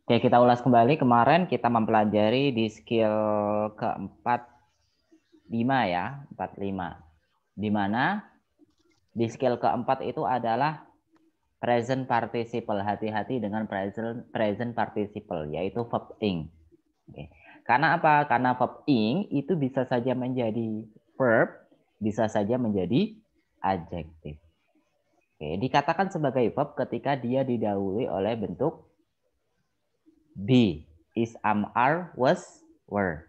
Oke, kita ulas kembali. Kemarin kita mempelajari di skill keempat 5 ya, 45. Di mana di skill keempat itu adalah present participle. Hati-hati dengan present participle, yaitu verb ing. Oke. Karena apa? Karena verb ing itu bisa saja menjadi verb, bisa saja menjadi adjektif. Oke, dikatakan sebagai verb ketika dia didahului oleh bentuk be, is, am, are, was, were.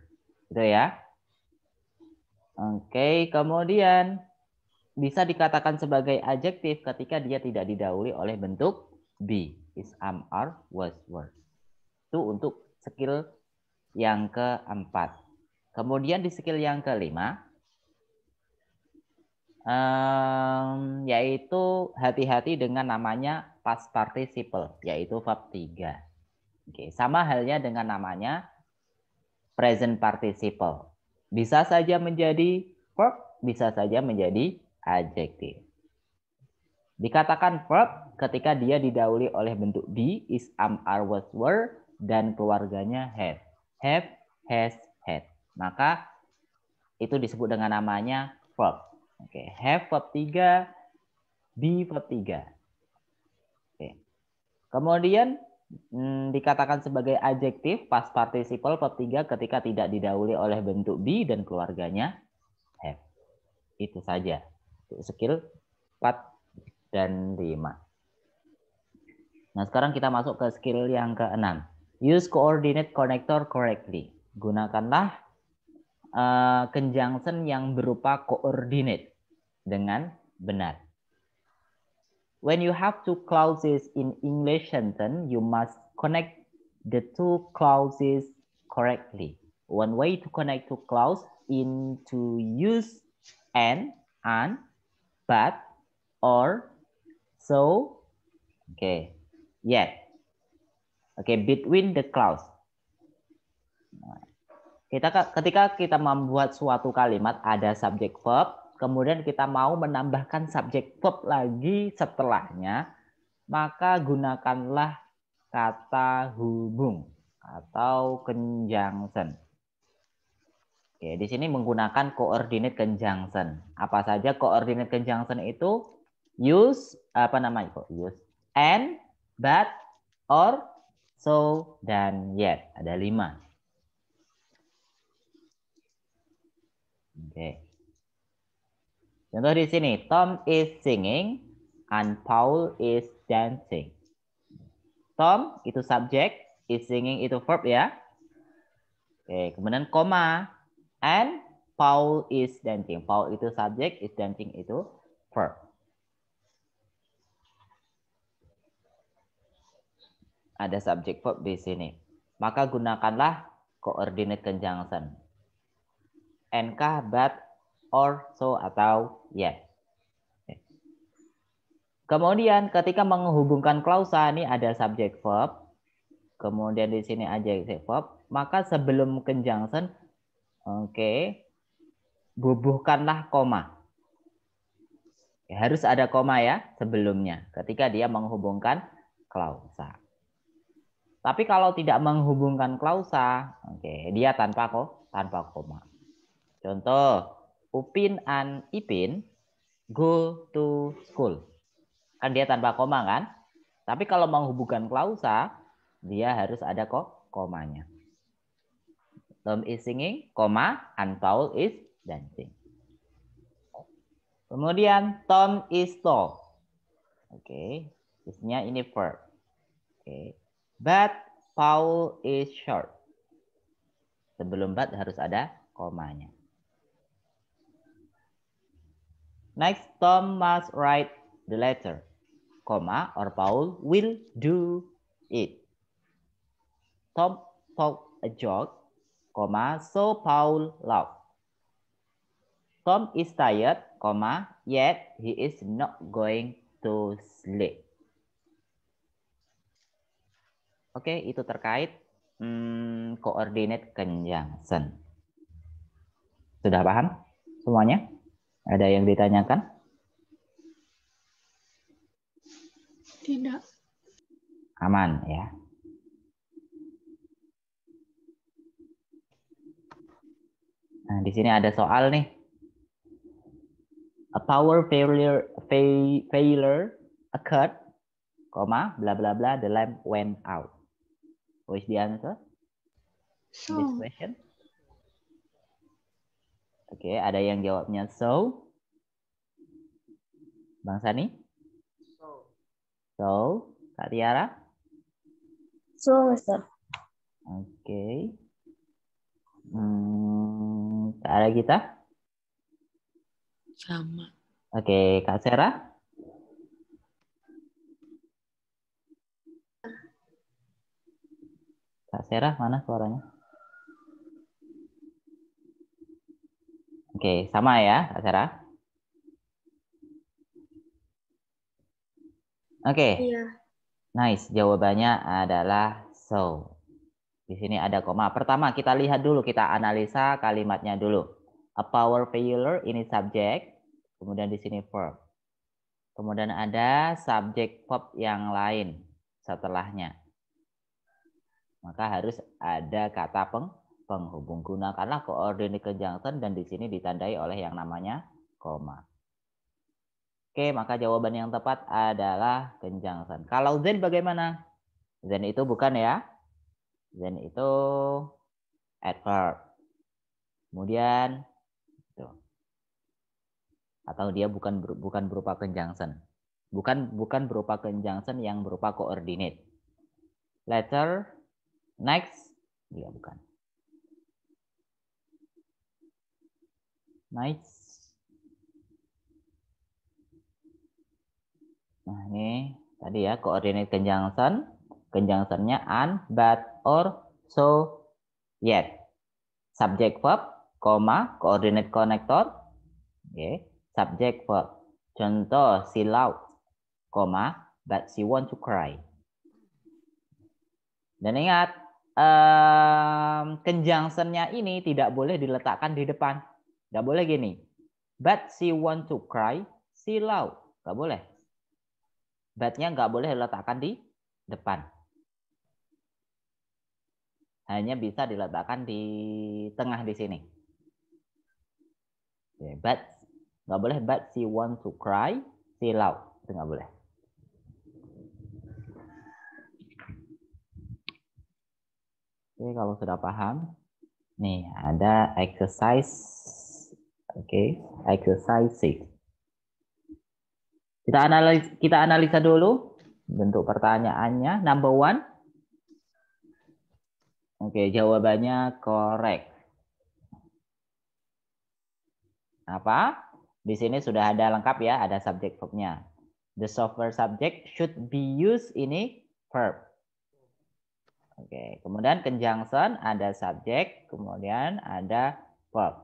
Gitu ya. Oke, kemudian bisa dikatakan sebagai adjektif ketika dia tidak didahului oleh bentuk be, is, am, are, was, were. Itu untuk skill yang keempat. Kemudian di skill yang kelima, yaitu hati-hati dengan namanya past participle, yaitu verb 3. Oke, sama halnya dengan namanya present participle. Bisa saja menjadi verb, bisa saja menjadi adjektif. Dikatakan verb ketika dia didahului oleh bentuk be, is, am, are, was, were, dan keluarganya have. Have, has, had. Maka itu disebut dengan namanya verb. Oke, have verb 3, be verb 3. Oke. Kemudian dikatakan sebagai adjektif past participle verb 3 ketika tidak didahului oleh bentuk be dan keluarganya have. Itu saja. Skill 4 dan 5. Nah, sekarang kita masuk ke skill yang ke-6. Use coordinate connector correctly. Gunakanlah conjunction yang berupa coordinate dengan benar. When you have two clauses in English sentence, you must connect the two clauses correctly. One way to connect two clauses is to use and, but, or, so, yet. Between the clause. Ketika kita membuat suatu kalimat ada subjek verb, kemudian kita mau menambahkan subjek verb lagi setelahnya, maka gunakanlah kata hubung atau conjunction. Oke, di sini menggunakan coordinate conjunction. Apa saja coordinate conjunction itu? Use Use and, but, or, so, dan yet. Ada 5. Oke. Contoh di sini, Tom is singing and Paul is dancing. Tom itu subjek, is singing itu verb ya. Oke, kemudian koma, and Paul is dancing. Paul itu subjek, is dancing itu verb. Ada subjek verb di sini. Maka gunakanlah coordinate conjunction. NK, but, or, so, atau yet. Kemudian ketika menghubungkan klausa, ini ada subjek verb. Kemudian di sini adjective verb. Maka sebelum conjunction, bubuhkanlah koma. Harus ada koma ya sebelumnya ketika dia menghubungkan klausa. Tapi kalau tidak menghubungkan klausa, dia tanpa koma. Contoh, Upin and Ipin go to school. Kan dia tanpa koma kan? Tapi kalau menghubungkan klausa, dia harus ada komanya. Tom is singing, and Paul is dancing. Kemudian Tom is tall. Isinya ini verb. But Paul is short. Sebelum but harus ada komanya. Next, Tom must write the letter, or Paul will do it. Tom told a joke, so Paul laughed. Tom is tired, yet he is not going to sleep. Itu terkait coordinate conjunction. Sudah paham semuanya? Ada yang ditanyakan? Tidak. Aman ya. di sini ada soal nih. A power failure occurred, comma, blah blah blah, the lamp went out. What is the answer? So. This question. Oke, ada yang jawabnya so. Bang Sani? So, Kak Tiara? So, Mister. Oke. Kak Ara kita? Sama. Oke, Kak Sera? Kak Sera, mana suaranya? Oke, sama ya, Kak Sera? Oke. Iya. Nice, jawabannya adalah so. Di sini ada koma. Pertama kita lihat dulu, kita analisa kalimatnya dulu. A power failure ini subjek, kemudian di sini verb. Kemudian ada subjek verb yang lain setelahnya. Maka harus ada kata penghubung. Gunakanlah coordinate conjunction dan di sini ditandai oleh yang namanya koma. Oke, maka jawaban yang tepat adalah conjunction. Kalau then bagaimana? Then itu bukan ya. Then itu adverb. Kemudian atau dia bukan berupa conjunction. Bukan berupa conjunction yang berupa coordinate. Later, next, ya bukan. Nice. Nah, ini tadi ya coordinate conjunction. Conjunctionnya an, but, or, so, yet. Subject verb, koma, coordinate connector. Oke, subject verb. Contoh, she loud, koma, but she want to cry. Dan ingat, conjunctionnya ini tidak boleh diletakkan di depan. Tidak boleh gini. But she want to cry, she loud. Nggak boleh. But-nya nggak boleh diletakkan di depan. Hanya bisa diletakkan di tengah di sini. Okay, but nggak boleh. But she want to cry, she loud. Itu nggak boleh. Oke, kalau sudah paham, nih ada exercise. Oke, exercise 6. Kita analisa dulu bentuk pertanyaannya. Number 1. Oke, jawabannya correct. Apa? Di sini sudah ada lengkap ya, ada subject verbnya. The software subject should be used ini verb. Oke, kemudian conjunction ada subject, kemudian ada verb.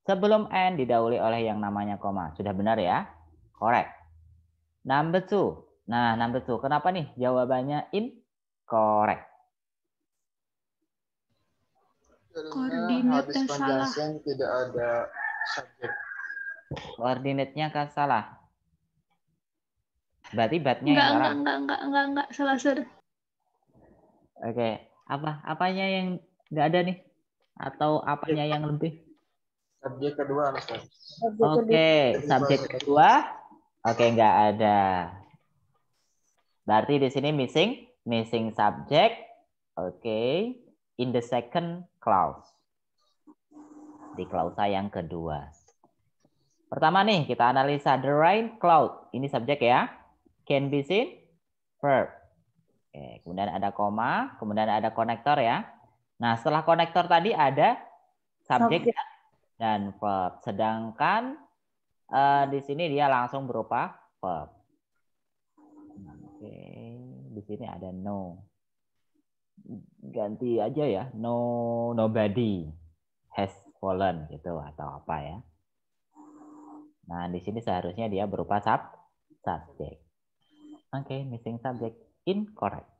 Sebelum and didahului oleh yang namanya koma. Sudah benar ya? Correct. Number 2. Nah, number 2. Kenapa nih jawabannya incorrect? Koordinatnya salah. Tidak ada subjek. Koordinatnya kan salah. Berarti batnya yang salah. Enggak, salah. Oke, apanya yang nggak ada nih? Atau apanya yang lebih? Subjek kedua, Ustaz. Oke, subjek kedua. Oke, nggak ada. Berarti di sini missing subject. Oke, in the second clause. Di klausa yang kedua. Pertama nih, kita analisa the rain cloud. Ini subjek ya. Can be seen, verb. Oke, kemudian ada koma, kemudian ada konektor ya. Nah, setelah konektor tadi ada subjek dan verb. Sedangkan di sini dia langsung berupa verb. Oke, di sini ada no. Ganti aja ya, nobody has fallen gitu atau apa ya. Nah, di sini seharusnya dia berupa subjek. Oke, missing subject, incorrect.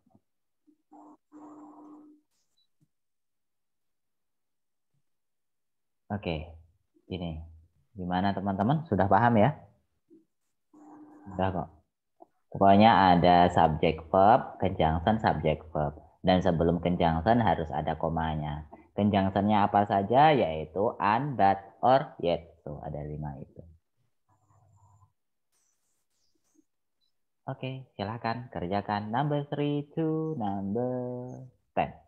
Oke, ini gimana teman-teman? Sudah paham ya? Sudah kok. Pokoknya ada subject verb, conjunction, subject verb. Dan sebelum conjunction harus ada komanya. Conjunction-nya apa saja, yaitu an, but, or, yet. Tuh, ada 5 itu. Oke, silakan kerjakan number 3 to number 10.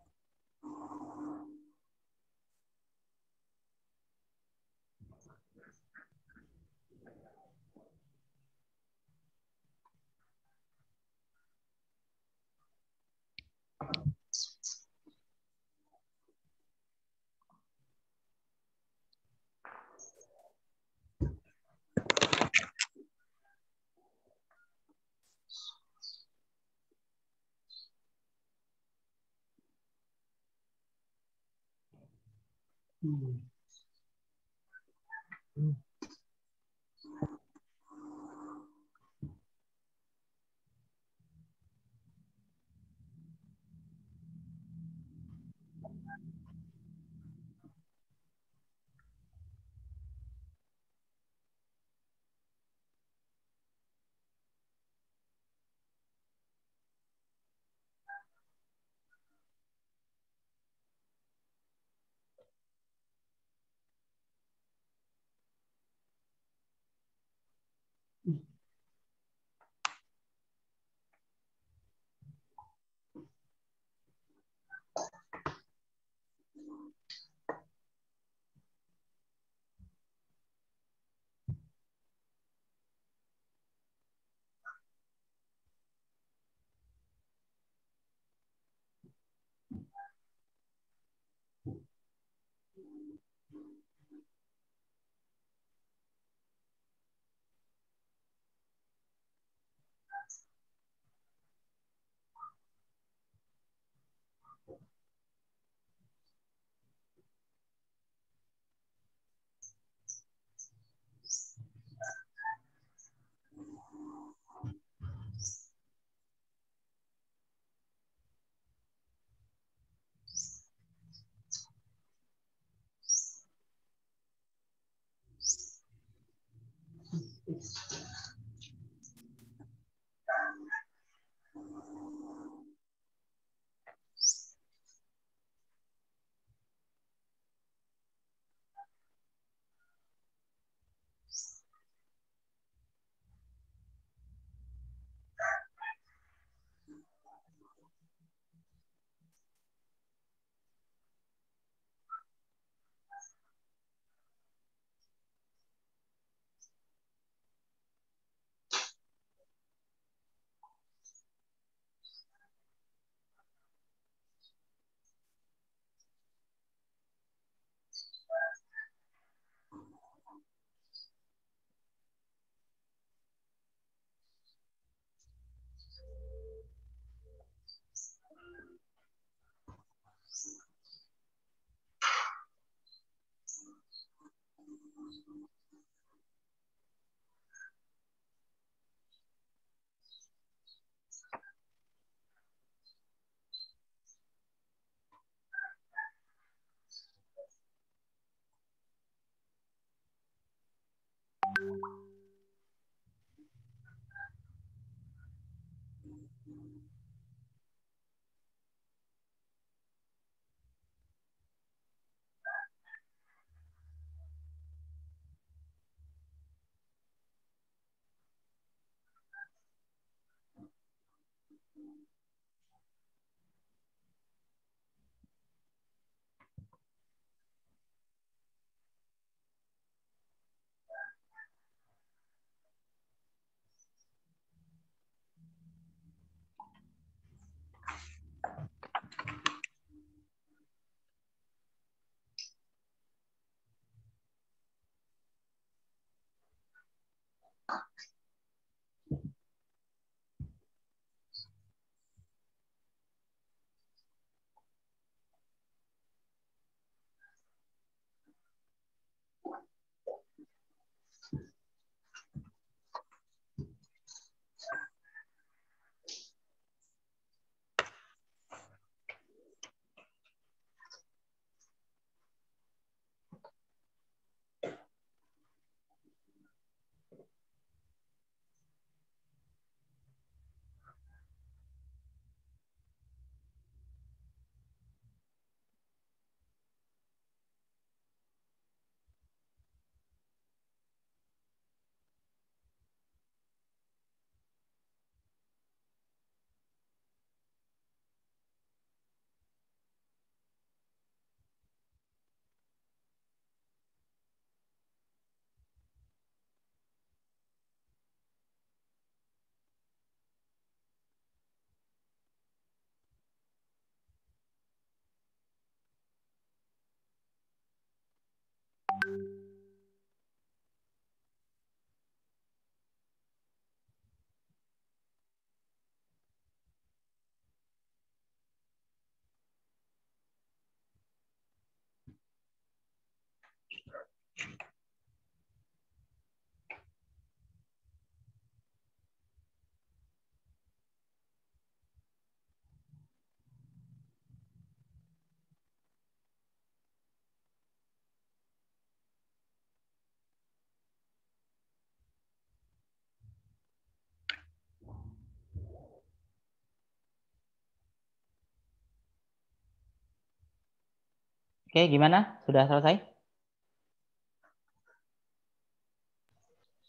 Oke, gimana? Sudah selesai?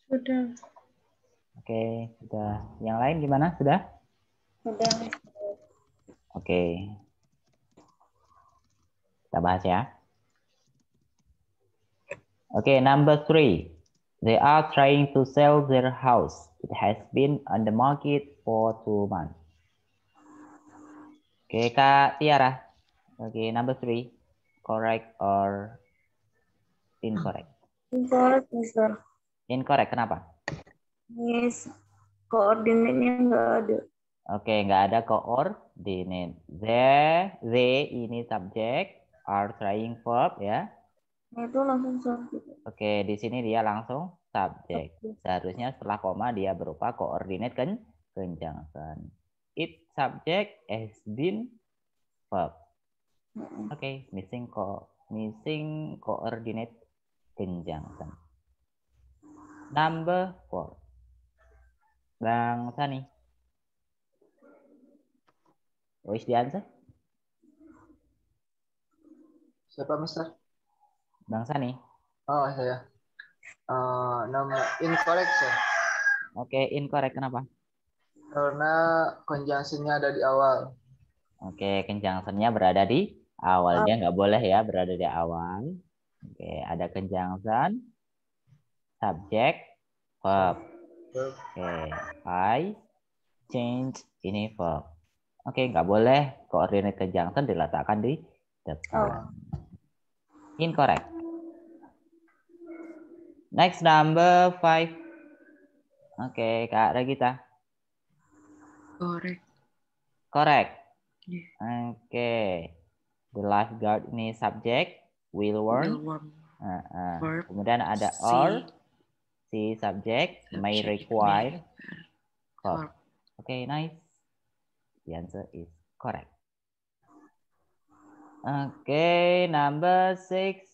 Sudah. Oke, sudah. Yang lain gimana? Sudah? Sudah. Oke. Kita bahas ya. Oke, number 3. They are trying to sell their house. It has been on the market for 2 months. Oke, Kak Tiara. Oke, number 3. Correct or incorrect? Incorrect, Mister. Incorrect, kenapa? Yes. Koordinatnya nggak ada. Oke, nggak ada coordinate. They ini subject, are trying verb ya. Nah, itu langsung subjek. Oke, di sini dia langsung subjek. Seharusnya setelah koma dia berupa coordinate conjunction. It subject has been verb. Oke, missing coordinate conjunction. Number 4. Bang Sani. What is the answer? Siapa, Mister? Bang Sani. Oh, saya. Nomor incorrect, sir. Oke, incorrect. Kenapa? Karena conjunction-nya ada di awal. Oke, conjunction-nya berada di awal. Dia nggak boleh ya berada di awal. Oke, ada conjunction, subject, verb. Oke, I change ini verb. Oke, nggak boleh coordinate conjunction diletakkan di depan. Incorrect. Next, number 5. Oke, Kak Regita. Correct. Correct. Yeah. Oke. The lifeguard ini subject, will warn. Verb. Kemudian ada or, si subject, may require. Verb. Oke, nice. The answer is correct. Oke, number 6.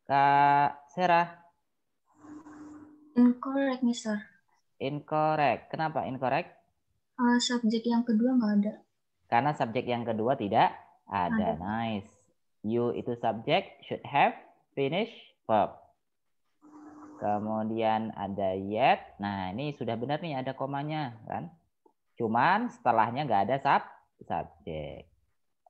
Kak Sarah. Incorrect, Mister. Incorrect. Kenapa incorrect? Subjek yang kedua nggak ada. Karena subjek yang kedua tidak ada. Nice. You itu subject, should have, finish, verb. Kemudian ada yet. Nah, ini sudah benar nih ada komanya kan. Cuman setelahnya nggak ada subjek.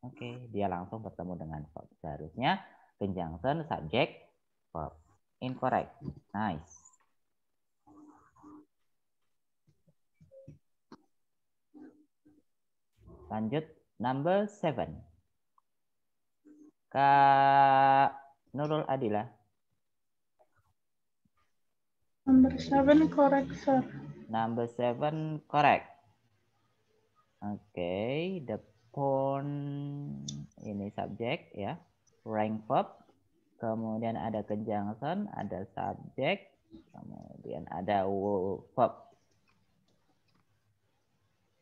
Oke, dia langsung bertemu dengan verb. Seharusnya conjunction subject verb. Incorrect. Nice. Lanjut number 7. Kak Nurul Adila. Number 7 correct, sir. Number 7 correct. Oke, the phone ini subject ya. Rank verb. Kemudian ada conjunction, ada subject, kemudian ada verb.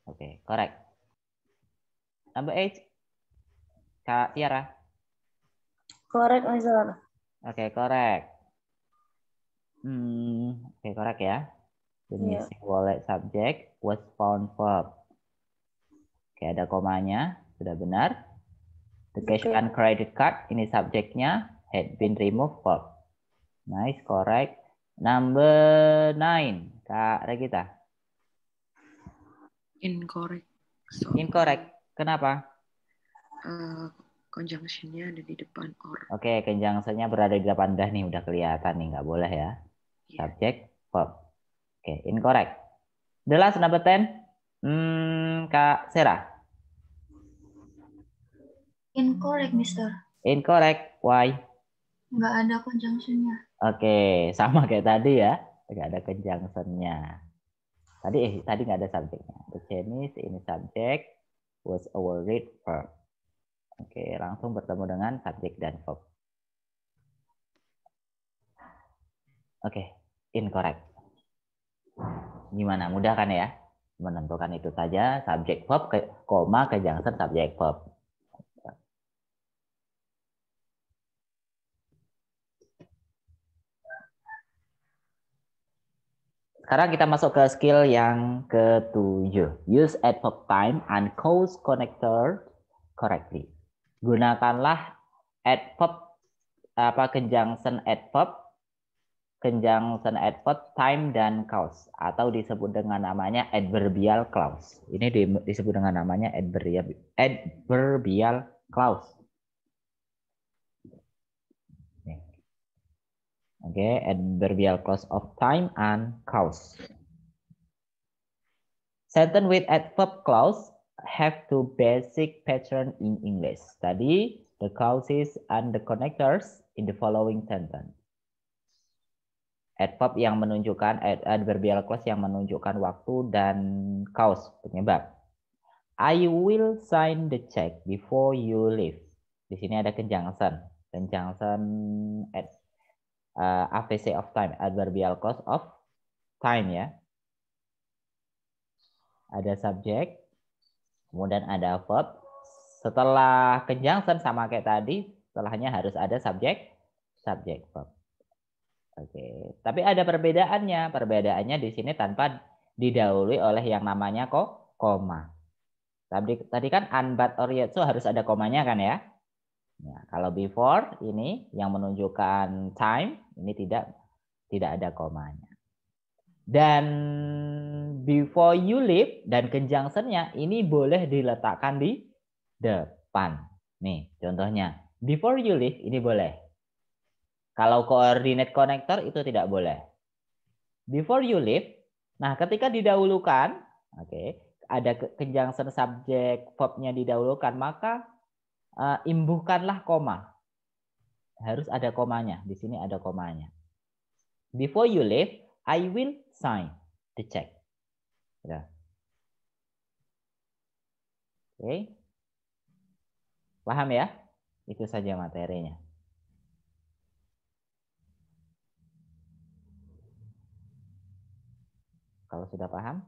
Oke, correct. Number 8. Kak Tiara. Correct, Mister. Oke, correct. Oke, correct ya. The missing wallet subject was found verb. Oke, ada komanya, sudah benar. The cash and credit card ini subjeknya had been removed verb. Nice, correct. Number 9, Kak Regita. Incorrect. Incorrect. Kenapa? Conjunction-nya ada di depan or. Oke, conjunction-nya berada di depan dah nih, udah kelihatan nih, nggak boleh ya. Subject, verb. Oke, incorrect. The last number 10, Kak Sarah. Incorrect, Mister. Incorrect. Why? Nggak ada conjunction-nya. Oke, sama kayak tadi ya. Nggak ada conjunction-nya. Tadi nggak ada subjeknya. The Chinese ini subject was awarded verb. Oke, langsung bertemu dengan subjek dan verb. Oke, incorrect. Gimana? Mudah kan ya? Menentukan itu saja, subjek verb, koma, conjunction, subjek verb. Sekarang kita masuk ke skill yang ke-7. Use adverb time and cause connector correctly. Gunakanlah adverb conjunction adverb, time dan cause atau disebut dengan namanya adverbial clause. Ini disebut dengan namanya adverbial clause. Oke, adverbial clause of time and cause. Sentence with adverb clause have two basic pattern in English. Study the clauses and the connectors in the following sentence. Adverb yang menunjukkan adverbial clause yang menunjukkan waktu dan cause penyebab. I will sign the check before you leave. Di sini ada conjunction AVC of time, adverbial clause of time ya. Ada subject, kemudian ada verb. Setelah conjunction sama kayak tadi, setelahnya harus ada subject verb. Oke, tapi ada perbedaannya. Perbedaannya di sini tanpa didahului oleh yang namanya koma. Tadi kan an, but, or, yet, so harus ada komanya kan ya. Nah, kalau before ini yang menunjukkan time ini tidak ada komanya. Dan before you leave dan conjunction-nya ini boleh diletakkan di depan. Nih, contohnya. Before you leave ini boleh. Kalau coordinate connector itu tidak boleh. Before you leave, nah ketika didahulukan, ada conjunction subject verb-nya didahulukan, maka imbuhkanlah koma. Harus ada komanya. Di sini ada komanya. Before you leave, I will sign the check. Ya. Oke. Paham ya? Itu saja materinya. Kalau sudah paham,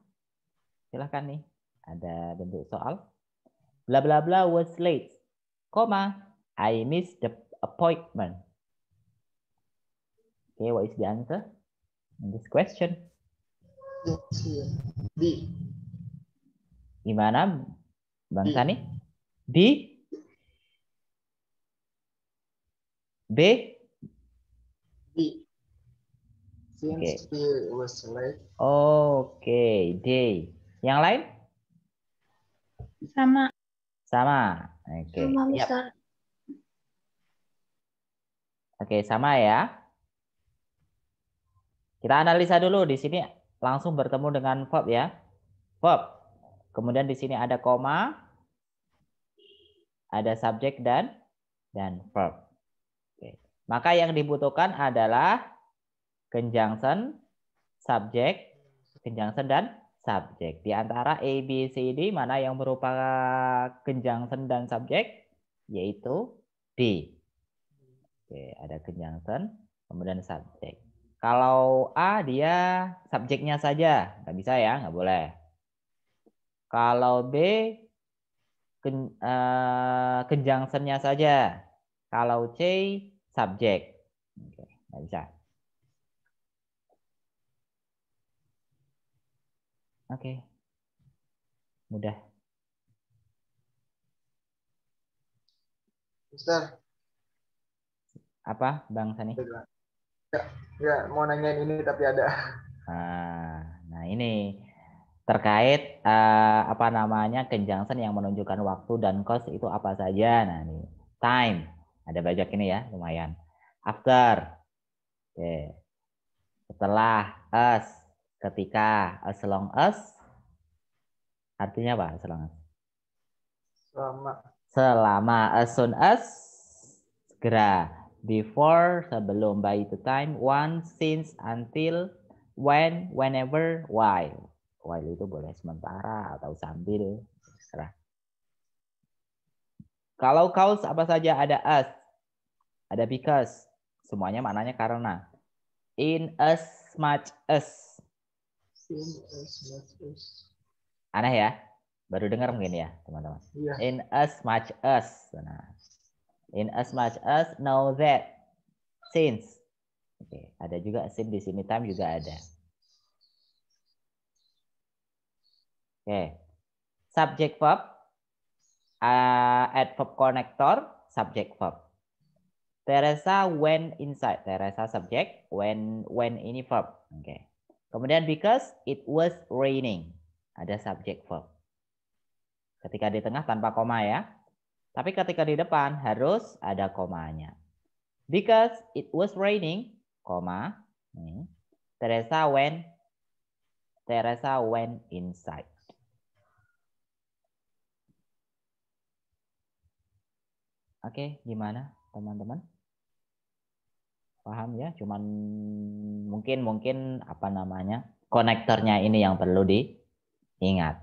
silahkan nih. Ada bentuk soal. Bla bla bla was late, I missed the appointment. Okay, what is the answer in this question? B. Gimana, Bang Sani? B? B? B. Since he was late. Oke, D. Yang lain? Sama. Oke. Sama, Mister. Oke, sama ya. Kita analisa dulu di sini langsung bertemu dengan verb ya. Verb. Kemudian di sini ada koma, ada subjek dan verb. Oke. Maka yang dibutuhkan adalah conjunction, subjek, conjunction dan subjek. Di antara A, B, C, D mana yang berupa conjunction dan subjek? Yaitu D. Oke, ada conjunction, kemudian subjek. Kalau A dia subjeknya saja, nggak bisa ya, nggak boleh. Kalau B conjunction-nya saja. Kalau C subjek, oke, nggak bisa. Oke, mudah. Mister. Apa, Bang Sani? Ya, mau nanyain ini tapi ada. Nah ini terkait apa namanya conjunction yang menunjukkan waktu dan cause itu apa saja. Nah ini time ada banyak ini ya, lumayan. After, oke. Setelah, as, ketika, as long as, artinya apa? As long as. Selama, as soon as, segera, before, sebelum, by the time, once, since, until, when, whenever, while. While itu boleh sementara atau sambil, terserah. Kalau cause apa saja ada as, ada because, semuanya maknanya karena. In as much as. Aneh ya? Baru dengar mungkin ya, teman-teman. Yeah. In as much as. Nah. In as much as, know that, since. Oke, ada juga since di sini, time juga ada. Oke. Subject verb, adverb connector, subject verb. Teresa went inside. Teresa subject, when ini verb. Oke. Kemudian because it was raining. Ada subject verb. Ketika di tengah tanpa koma ya. Tapi ketika di depan harus ada komanya. Because it was raining, koma. Teresa went inside. Oke, gimana teman-teman? Paham ya? Cuman mungkin apa namanya? Konektornya ini yang perlu diingat.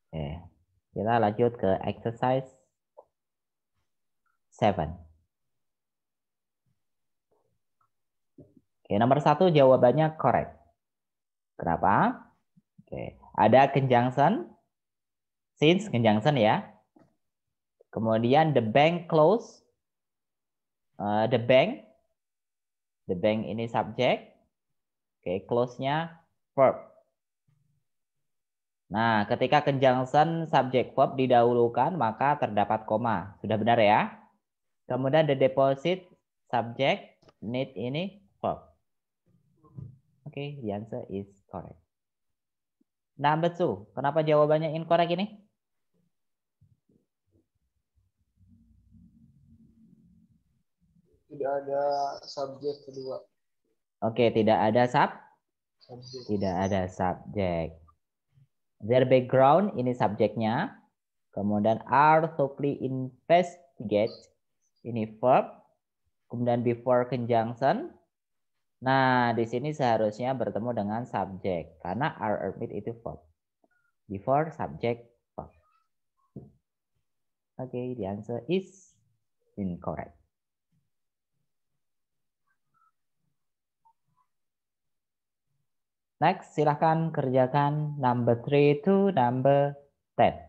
Oke. Kita lanjut ke exercise 7. Oke, nomor 1 jawabannya correct. Kenapa? Oke, ada conjunction, since conjunction ya. Kemudian the bank closed. The bank ini subject. Oke, close-nya verb. Nah, ketika conjunction subject verb didahulukan maka terdapat koma. Sudah benar ya? Kemudian the deposit subject need ini verb. Oke, the answer is correct. Number 2. Kenapa jawabannya incorrect ini? Tidak ada subjek kedua. Oke, tidak ada Subjek. tidak ada subjek. Their background ini subjeknya. Kemudian are thoroughly investigate ini verb. Kemudian before conjunction. Nah, di sini seharusnya bertemu dengan subjek karena are admit itu verb. Before subject verb. Okay, the answer is incorrect. Next, silahkan kerjakan number 3 to number 10.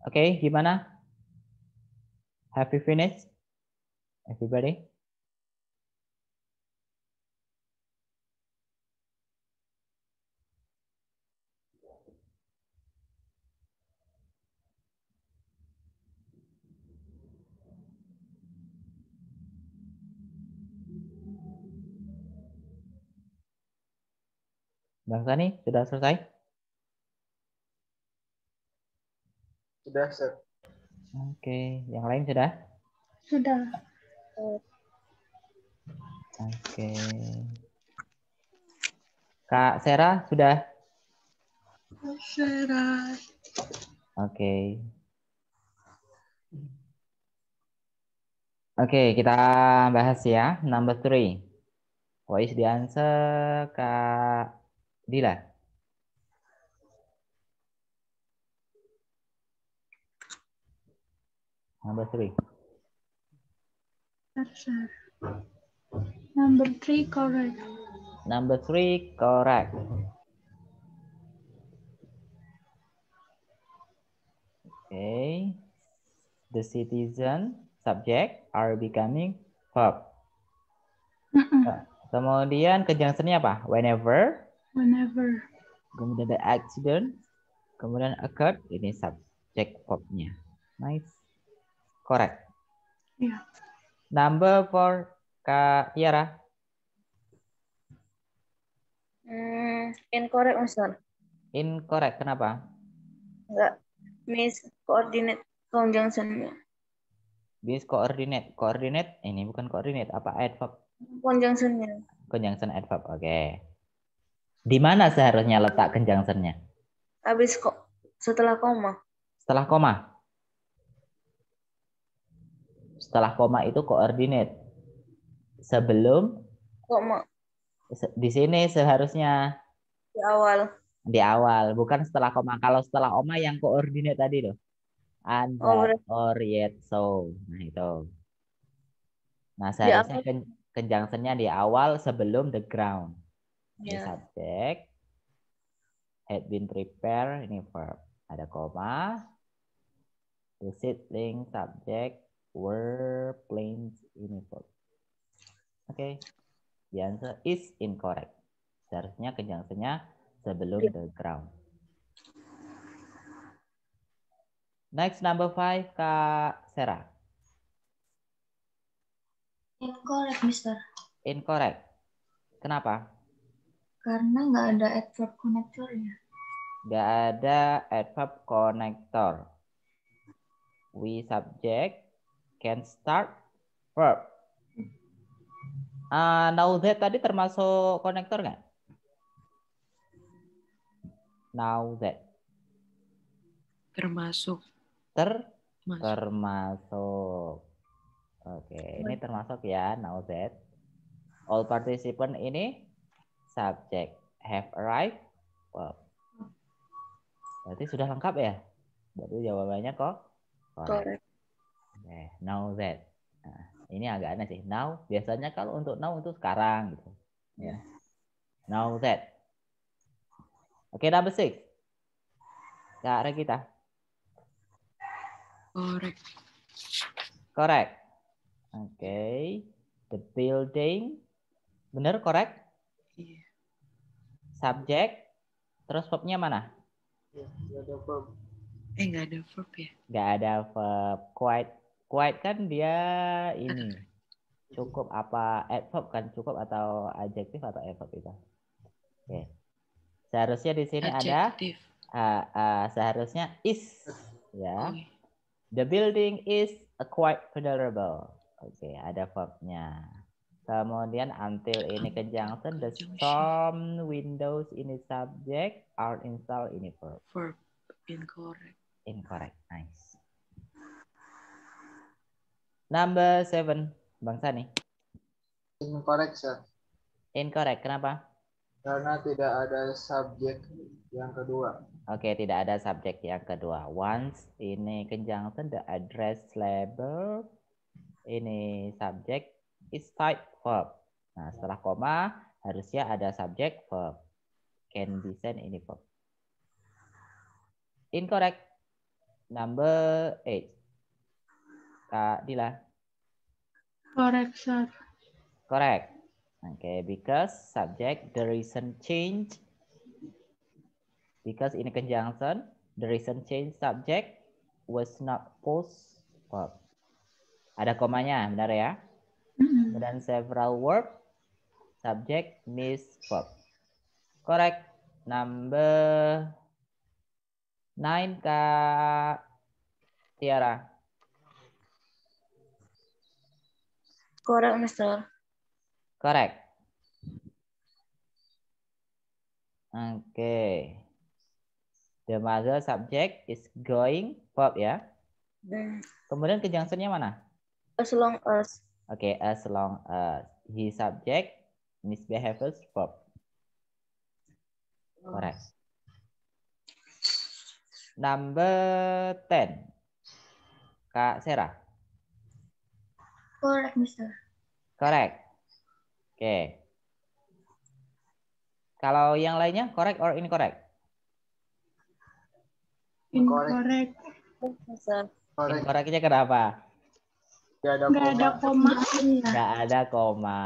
Oke, gimana? Have you finished? Everybody? Bang Sani, sudah selesai? Sudah, Sir. Oke, yang lain sudah? Sudah. Oke. Kak Sera, sudah? Sudah. Oke. Oke, kita bahas ya. Number 3. What is the answer, Kak Dila? Number 3. Sir. Number 3 correct. Number 3 correct. Okay. The citizen, subject are becoming verb. Kemudian conjunctionnya apa? Whenever. Whenever. Kemudian the accident. Kemudian occurred. Ini subject verbnya. Nice. Correct. Yeah. Number 4, Kak Tiara. Incorrect, Mister. Incorrect. Kenapa? Enggak. Miss coordinate conjunction-nya. Bis coordinate. Coordinate ini bukan coordinate. Apa adverb? Conjunction-nya. Conjunction adverb. Oke. Di mana seharusnya letak conjunction-nya? Habis kok setelah koma. Setelah koma. Setelah koma itu koordinat. Sebelum Koma di sini seharusnya di awal. di awal, bukan setelah koma. Kalau setelah koma yang koordinat tadi loh. And Oh, that berarti or yet so. Nah itu. Nah di seharusnya awal. conjunction-nya di awal sebelum the ground. Ini Ya. subject. Had been prepared. Ini verb. Ada koma. The seedling subject were plain ini verb. Oke. The answer is incorrect. Seharusnya conjunction-nya sebelum the ground. Next number 5 Kak Sarah. Incorrect, Mister. Incorrect. Kenapa? Karena nggak ada adverb connector-nya. Nggak ada adverb connector. We subject can start verb. Now that tadi termasuk konektor nggak? Now that. Termasuk. Termasuk. Oke, ini termasuk ya now that. All participant ini subject have arrived. Verb. Berarti sudah lengkap ya? Berarti jawabannya kok correct. Okay, now that. Nah, ini agak aneh sih. Now biasanya kalau untuk now itu sekarang gitu. Ya. Now that. Oke, number 6. Kak Regita. Correct. Correct. Oke. The building. Benar, correct? Iya. Subject. Terus verbnya mana? Ya, ada verb. Nggak ada verb ya? Nggak ada verb. Quite kan dia ini. Cukup apa? Adverb kan cukup atau adjektif atau adverb itu? Oke. Seharusnya di sini Adjektif. ada seharusnya is ya. Oh, iya. The building is quite vulnerable. Oke, ada verbnya. Kemudian until ini conjunction, the some windows ini subject are installed ini verb. Verb. Incorrect. Incorrect. Nice. Number 7, Bang Sani. Incorrect, sir. Incorrect. Kenapa? Karena tidak ada subjek yang kedua. Oke, tidak ada subjek yang kedua. Once ini conjunction, the address label ini subject is type verb. Nah, setelah koma harusnya ada subject verb. Can be sent ini verb. Incorrect. Number 8. Kak Dila. Correct, sir. Correct. Okay, because subject the recent change. Because in conjunction, the recent change subject was not post verb. Ada komanya, benar ya? Dan several verb, subject miss verb. Correct. Number 9 Kak Tiara. Correct, Mister. Correct. Okay. The mother subject is going verb ya. Kemudian conjunction-nya mana? As long as. Okay, as long as. He subject misbehaves verb. Correct. Number 10. Kak Sarah. Correct, Mister. Correct. Okay. Kalau yang lainnya correct or incorrect? Incorrect. Incorrectnya kenapa? Nggak ada koma. Nggak ada koma.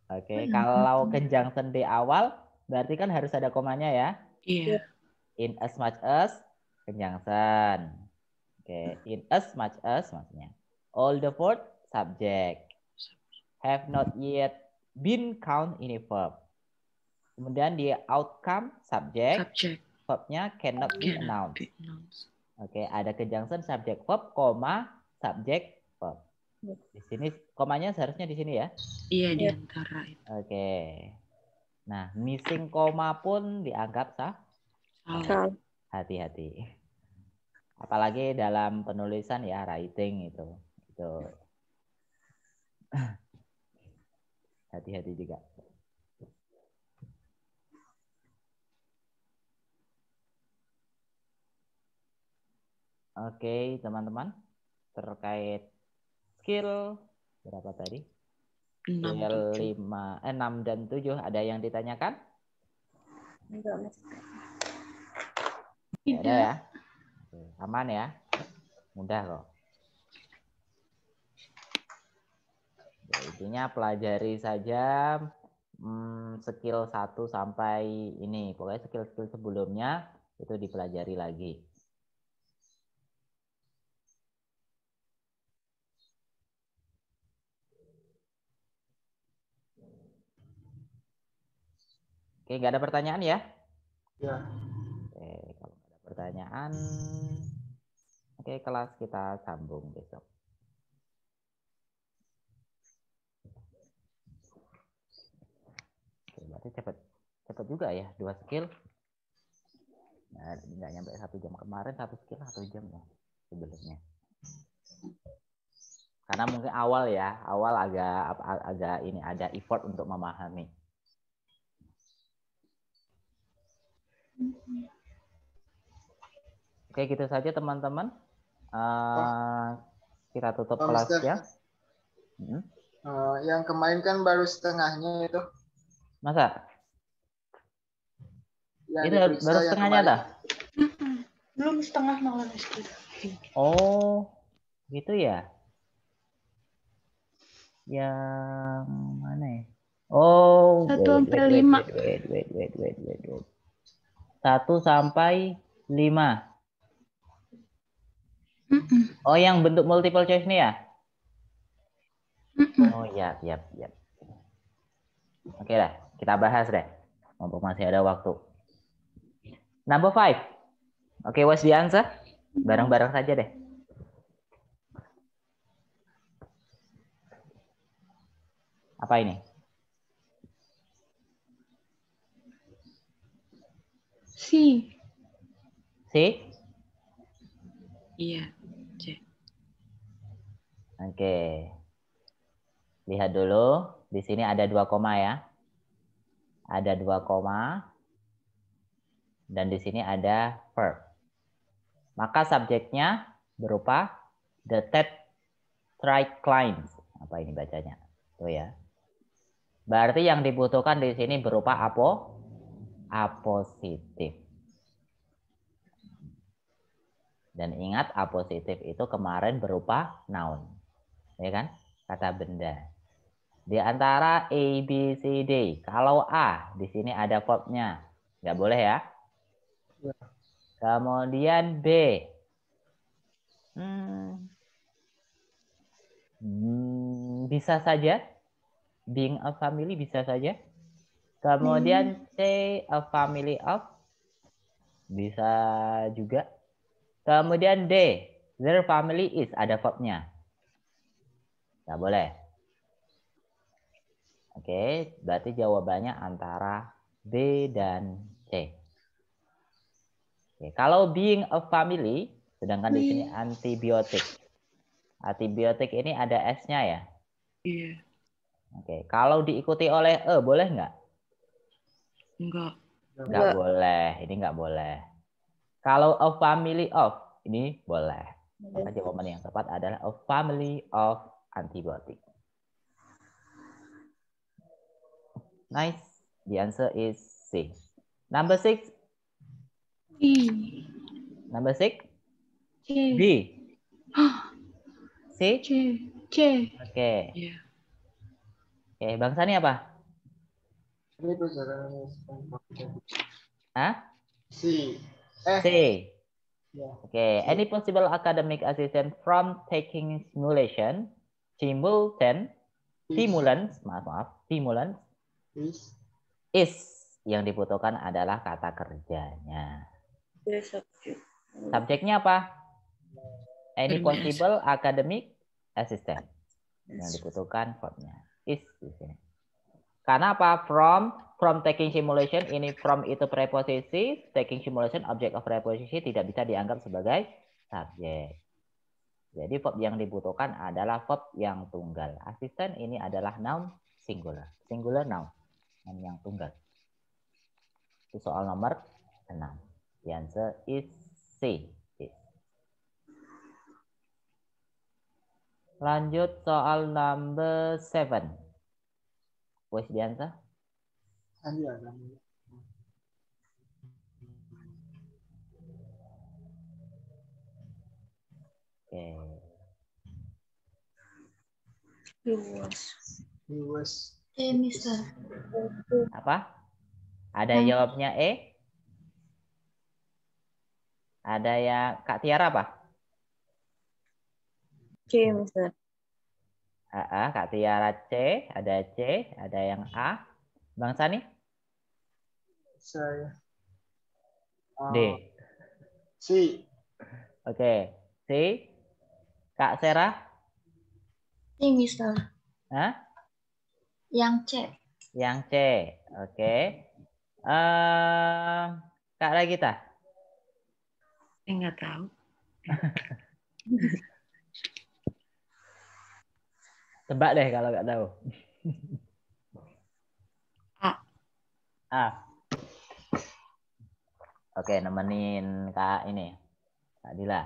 Oke, kalau conjunction di awal berarti kan harus ada komanya ya? Iya. In as much as conjunction. Oke, in as much as maksudnya. All the verb subject. Have not yet been count ini verb. Kemudian di outcome subject. Verbnya cannot be announced. Oke, ada conjunction subject verb, koma, subject verb. Di sini komanya seharusnya di sini ya? Iya, di antara itu. Oke. Nah, missing koma pun dianggap sah. Salah. Salah. Hati-hati. Apalagi dalam penulisan ya, writing itu. Hati-hati juga. Oke, teman-teman. Terkait skill berapa tadi? 6, Skill 7. 6 dan 7 ada yang ditanyakan? Enggak, Mister. Tidak ada Tidak. ya? Oke, aman ya? Mudah kok. Ya, intinya pelajari saja skill 1 sampai ini. Pokoknya skill-skill sebelumnya itu dipelajari lagi. Oke, nggak ada pertanyaan ya? Ya. Oke, kalau nggak ada pertanyaan, oke, kelas kita sambung besok. Oke, berarti cepet juga ya, 2 skill. Nah, nggak nyampe 1 jam kemarin, 1 skill 1 jam ya sebelumnya. Karena mungkin awal agak ini ada effort untuk memahami. Oke, gitu saja teman-teman. Kita tutup kelas Mister. ya. Yang kemarin kan baru setengahnya itu. Masa? Yang Itu diperiksa baru yang setengahnya kemarin. dah? Belum setengah malah, Mister. Oh, gitu ya? Yang mana ya? Oh, 1 sampai 5. wait. 1 sampai 5. Oh, yang bentuk multiple choice nih ya? Oh, ya, siap. Oke dah, kita bahas deh. Mumpung masih ada waktu. Number 5. Oke, what's the answer? Bareng-bareng saja deh. Apa ini? C. C? Iya, C. Oke. Lihat dulu. Di sini ada 2 koma ya. Ada 2 koma. Dan di sini ada verb. Maka subjeknya berupa the tetraclines. Apa ini bacanya? Tuh ya. Berarti yang dibutuhkan di sini berupa apositif. Dan ingat apositif itu kemarin berupa noun. Ya kan? Kata benda. Di antara A, B, C, D. Kalau A, di sini ada verbnya. Nggak boleh ya. Kemudian B. Bisa saja. Being a family bisa saja. Kemudian C, a family of. Bisa juga. Kemudian D, their family is. Ada verbnya. Nggak boleh. Oke, berarti jawabannya antara B dan C. Oke, kalau being a family, sedangkan di sini antibiotik. Antibiotik ini ada S-nya ya? Iya. Oke, kalau diikuti oleh E, boleh nggak? Enggak. Nggak boleh, ini nggak boleh. Kalau a family of, ini boleh. Maka jawaban yang tepat adalah a family of antibiotic. Nice. The answer is C. Number 6. E. Number 6. C. B. C. C. Oke. Iya. Oke, Bang Sani apa? Ini tuh saudara. Hah? C. C. Ya. Oke. Any possible academic assistant from taking simulation, stimulants, is yang dibutuhkan adalah kata kerjanya. Subjeknya apa? Any possible academic assistant. Yang dibutuhkan verbnya is di sini. Karena apa? From taking simulation, ini from itu preposisi, taking simulation object of preposisi tidak bisa dianggap sebagai subjek. Jadi verb yang dibutuhkan adalah verb yang tunggal. Asisten ini adalah noun singular. Singular noun yang tunggal. Itu soal nomor 6. The answer is C. Lanjut soal number 7. What's the answer? Oke. He was. Mister. Apa? Ada yang jawabnya E? Ada yang Kak Tiara apa? C, Mister. Kak Tiara C, ada yang A. Bang Sani? Saya. D. C. Oke, C. Kak Sera? C, Mister. Hah? Yang C. Yang C. Oke. Kak Ragita? Saya nggak tahu. Tebak deh kalau nggak tahu. A. A. Oke, nemenin Kak ini. Kak Dila.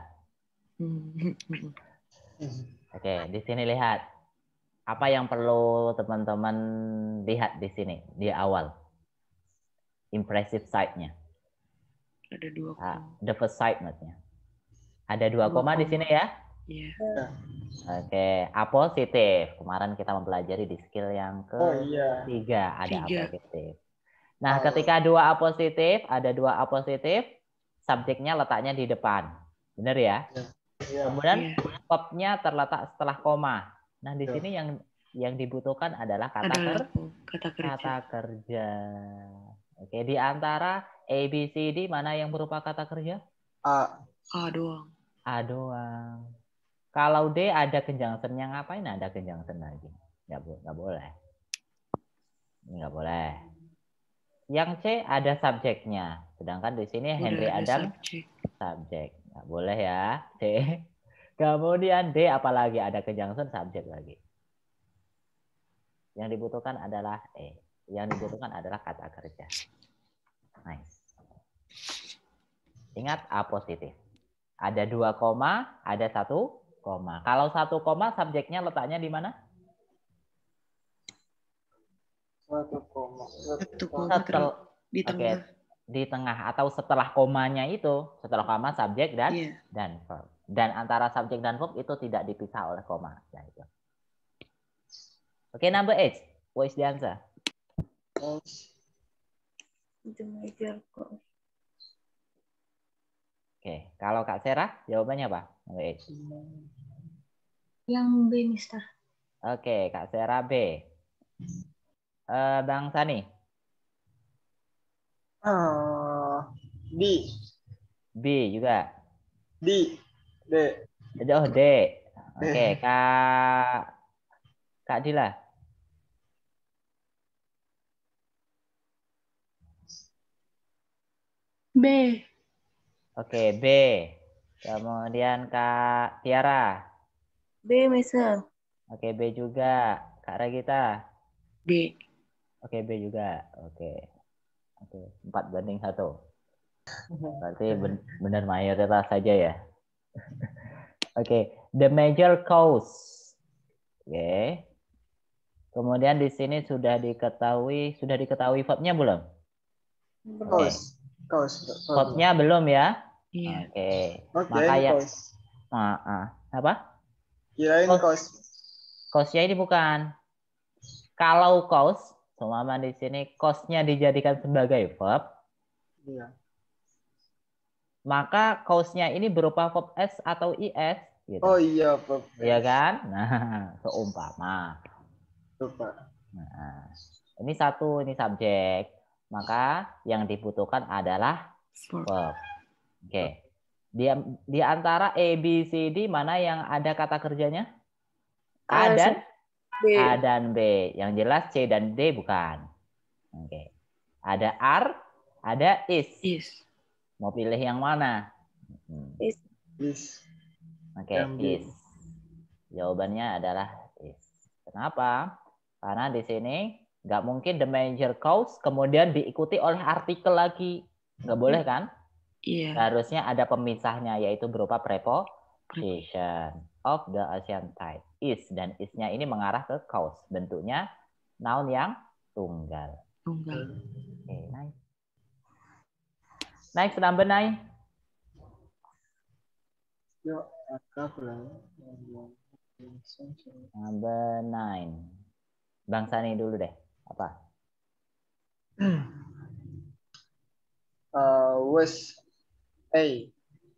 Oke, di sini lihat. Apa yang perlu teman-teman lihat di sini, di awal? Impressive side-nya. Ada 2 koma. The first side maksudnya. Ada 2 koma di sini ya? Iya. Oke, A positif. Kemarin kita mempelajari di skill yang ketiga ada A positif. Nah, ketika 2 A positif, ada 2 A positif, subjeknya letaknya di depan. Benar ya? Kemudian verb-nya terletak setelah koma. Nah, di sini yang dibutuhkan adalah kata kerja. Oke, di antara A, B, C, D mana yang berupa kata kerja? A. A doang. A doang. Kalau D ada conjunction-nya ngapain? Ada conjunction lagi. Nggak boleh. Nggak boleh. Yang C ada subjeknya. Sedangkan di sini Henry Adam subjek. Nggak boleh ya. C. Kemudian D apalagi ada conjunction subjek lagi. Yang dibutuhkan adalah E. Yang dibutuhkan adalah kata kerja. Nice. Ingat A positif. Ada 2 koma, ada 1 koma. Kalau 1 koma subjeknya letaknya di mana? 1 koma. Di tengah. Di tengah atau setelah komanya itu, setelah koma subjek dan verb. Dan antara subjek dan verb itu tidak dipisah oleh koma. Nah, itu. Oke, number 8. What is the answer? The major cause. Oke, kalau Kak Sera jawabannya apa? Number 8. Yang B, Mister. Oke, Kak Sera B. Bang Sani? D. B juga. D. Oh, D. Oke, Kak Dila. B. Oke, B. Kemudian Kak Tiara. B, Mister. Oke, B juga. Kak Ragita. B. Oke, B juga. Oke. 4-1. Berarti benar mayoritas saja ya. Oke, the major cause. Oke. Kemudian di sini sudah diketahui verbnya belum? Verbnya belum ya? Iya. Oke. Maka ya apa? Kirain cause. Cause-nya ini bukan. Kalau cause, seumpama di sini cause-nya dijadikan sebagai verb, Iya. maka cause-nya ini berupa verb S atau IS. Gitu. Oh iya, verb. Iya kan? Nah, seumpama. Lupa. Nah, ini satu, ini subjek. Maka yang dibutuhkan adalah verb. Oke. Di antara A, B, C, D mana yang ada kata kerjanya? A dan B. A dan B. Yang jelas C dan D bukan. Oke. Ada are, ada is. Is. Mau pilih yang mana? Is. Is. Oke, Yang B. is. Jawabannya adalah is. Kenapa? Karena di sini nggak mungkin the major cause kemudian diikuti oleh artikel lagi. Nggak boleh kan? Iya. Harusnya ada pemisahnya yaitu berupa preposition of the Asian type. Is dan is-nya ini mengarah ke cause. Bentuknya noun yang tunggal. Tunggal. Oke, nice. Next, number 9. Yuk, ada pulang. Number 9. Bang Sani dulu deh. Apa? Was A.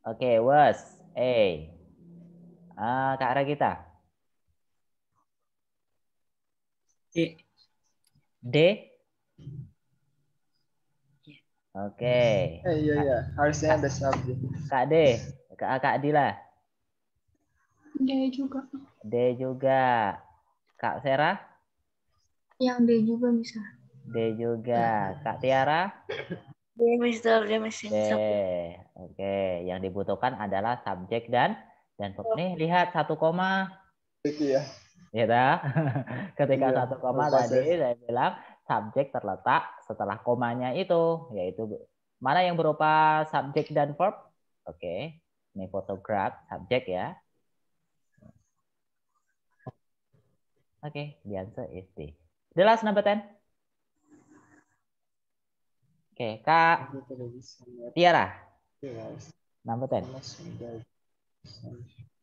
Oke, was A. Kak Ragita. D. D. Oke. Iya. Harusnya ada subject. Kak D. Kak Dila. D juga. D juga. Kak Sarah. Yang D juga bisa. D juga. Kak Tiara. D, Mister. D, Mister. D. Oke, yang dibutuhkan adalah subjek dan verb. Nih, lihat 1 koma. Itu ya. Ya dah. Ketika Iya, 1 koma lepas tadi ya. saya bilang subjek terletak setelah komanya itu, yaitu mana yang berupa subjek dan verb. Oke, ini photograph subjek ya. Oke, the answer is D. The last number 10. Oke, Kak Tiara. Number 10.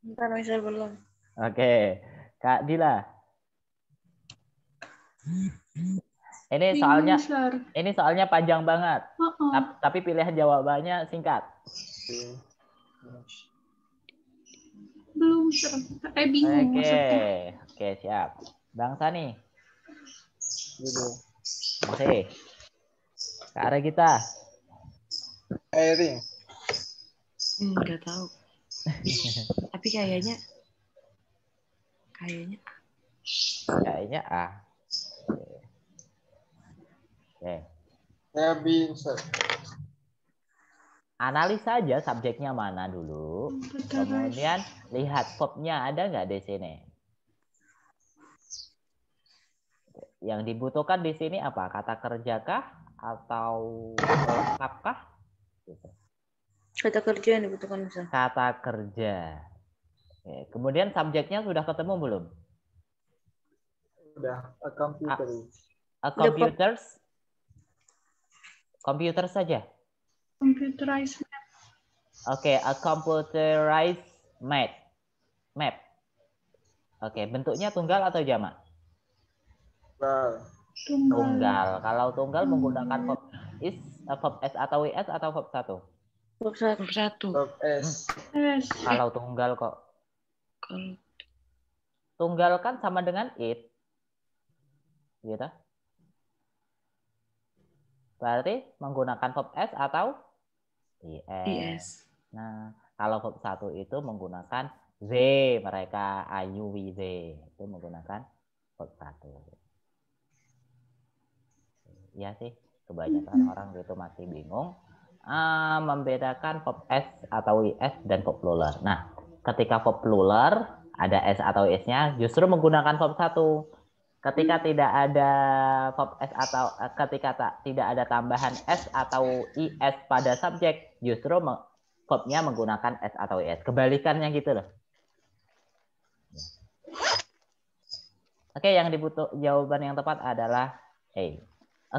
Bentar, Mister, belum. Oke, Kak Dila. Ini soalnya panjang banget. Tapi pilihan jawabannya singkat. Belum, bingung maksudnya. Oke, siap. Bang Sani. Gitu. Masih. Kak Regita. Airing. Nggak tahu. Tapi kayaknya A. Oke. Saya B, Mister. Analisa aja subjeknya mana dulu. Kemudian lihat verb-nya ada nggak di sini. Yang dibutuhkan di sini apa? Kata kerjakah atau lengkapkah? Gitu. Kata kerja yang dibutuhkan, Mister. Kata kerja. Oke. Kemudian subjeknya sudah ketemu belum? Udah. A computer. A computers. Computer saja. Computerized map. Oke, a computerized map. Oke, bentuknya tunggal atau jamak? Tunggal. Kalau tunggal menggunakan verb S atau IS atau verb 1? Verb 1. Verb S. Kalau tunggal kok. Tunggal kan sama dengan it. Gitu. Berarti menggunakan verb S atau IS. Nah, kalau verb 1 itu menggunakan Z, mereka ayu Z itu menggunakan verb 1. Iya sih, kebanyakan orang gitu masih bingung membedakan verb S atau IS dan verb plural. Nah, ketika verb plural ada S atau IS-nya justru menggunakan verb 1. Ketika tidak ada verb S atau tidak ada tambahan S atau IS pada subjek, justru verbnya menggunakan S atau IS. Kebalikannya gitu loh. Oke, yang jawaban yang tepat adalah A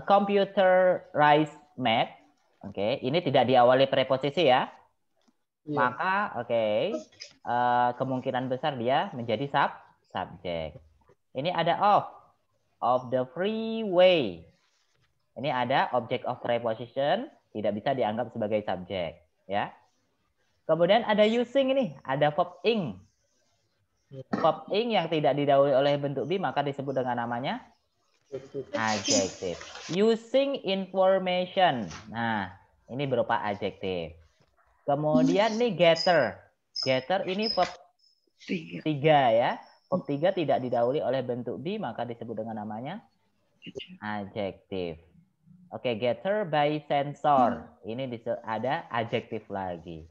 computerized map. Oke, ini tidak diawali preposisi ya. Maka kemungkinan besar dia menjadi subjek. Ini ada of the freeway. Ini ada object of preposition, tidak bisa dianggap sebagai subjek, ya. Kemudian ada using ini, ada verb ing. Verb ing yang tidak didahului oleh bentuk be maka disebut dengan namanya adjective. Using information. Nah, ini berupa adjective. Kemudian nih getter. Getter ini verb 3 ya. Verb 3 tidak didahului oleh bentuk be, maka disebut dengan namanya adjektif. Oke, getter by sensor. Ini ada adjektif lagi.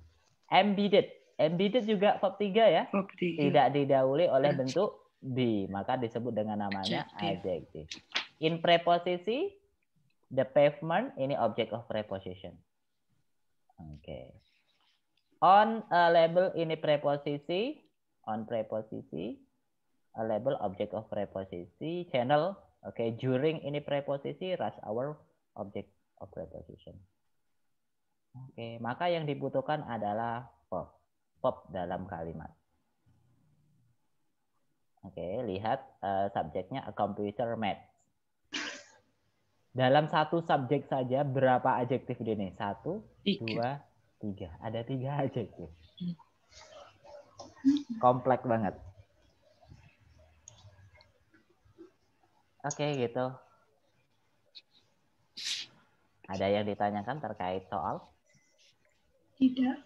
Embedded. Embedded juga verb 3 ya. Verb 3. Tidak didahului oleh bentuk be, maka disebut dengan namanya adjektif. In preposisi, the pavement, ini object of preposition. Oke. On a label, ini preposisi. On preposisi, a label object of preposisi. Channel, oke. During, ini preposisi. Rush hour, object of preposition. Oke, maka yang dibutuhkan adalah verb. Verb dalam kalimat. Oke, lihat subjeknya a computer math. Dalam satu subjek saja berapa adjektif ini? 1, 2, 3. Ada 3 adjektif. Kompleks banget. Oke, gitu. Ada yang ditanyakan terkait soal? Tidak.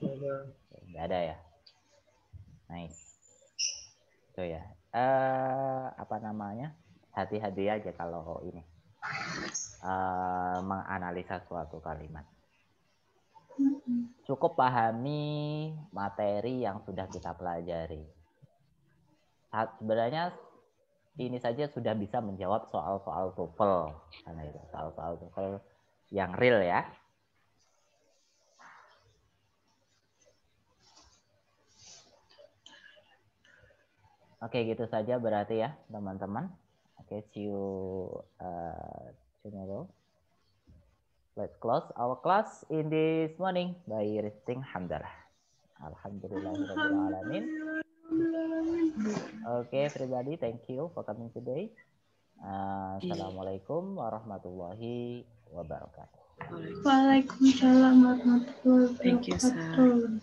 Nggak ada ya? Nice. Itu ya. Apa namanya? Hati-hati aja kalau ini. Menganalisa suatu kalimat. Cukup pahami materi yang sudah kita pelajari. Sebenarnya ini saja sudah bisa menjawab soal-soal TOEFL. Karena itu soal-soal TOEFL yang real ya. Oke, gitu saja berarti ya teman-teman. Oke, see you tomorrow. Let's close our class in this morning by reciting hamdalah. Alhamdulillahirrahmanirrahim. Okay, everybody, thank you for coming today. Assalamualaikum warahmatullahi wabarakatuh. Waalaikumsalam warahmatullahi wabarakatuh. Thank you, sir.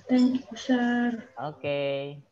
Thank you, sir. Okay.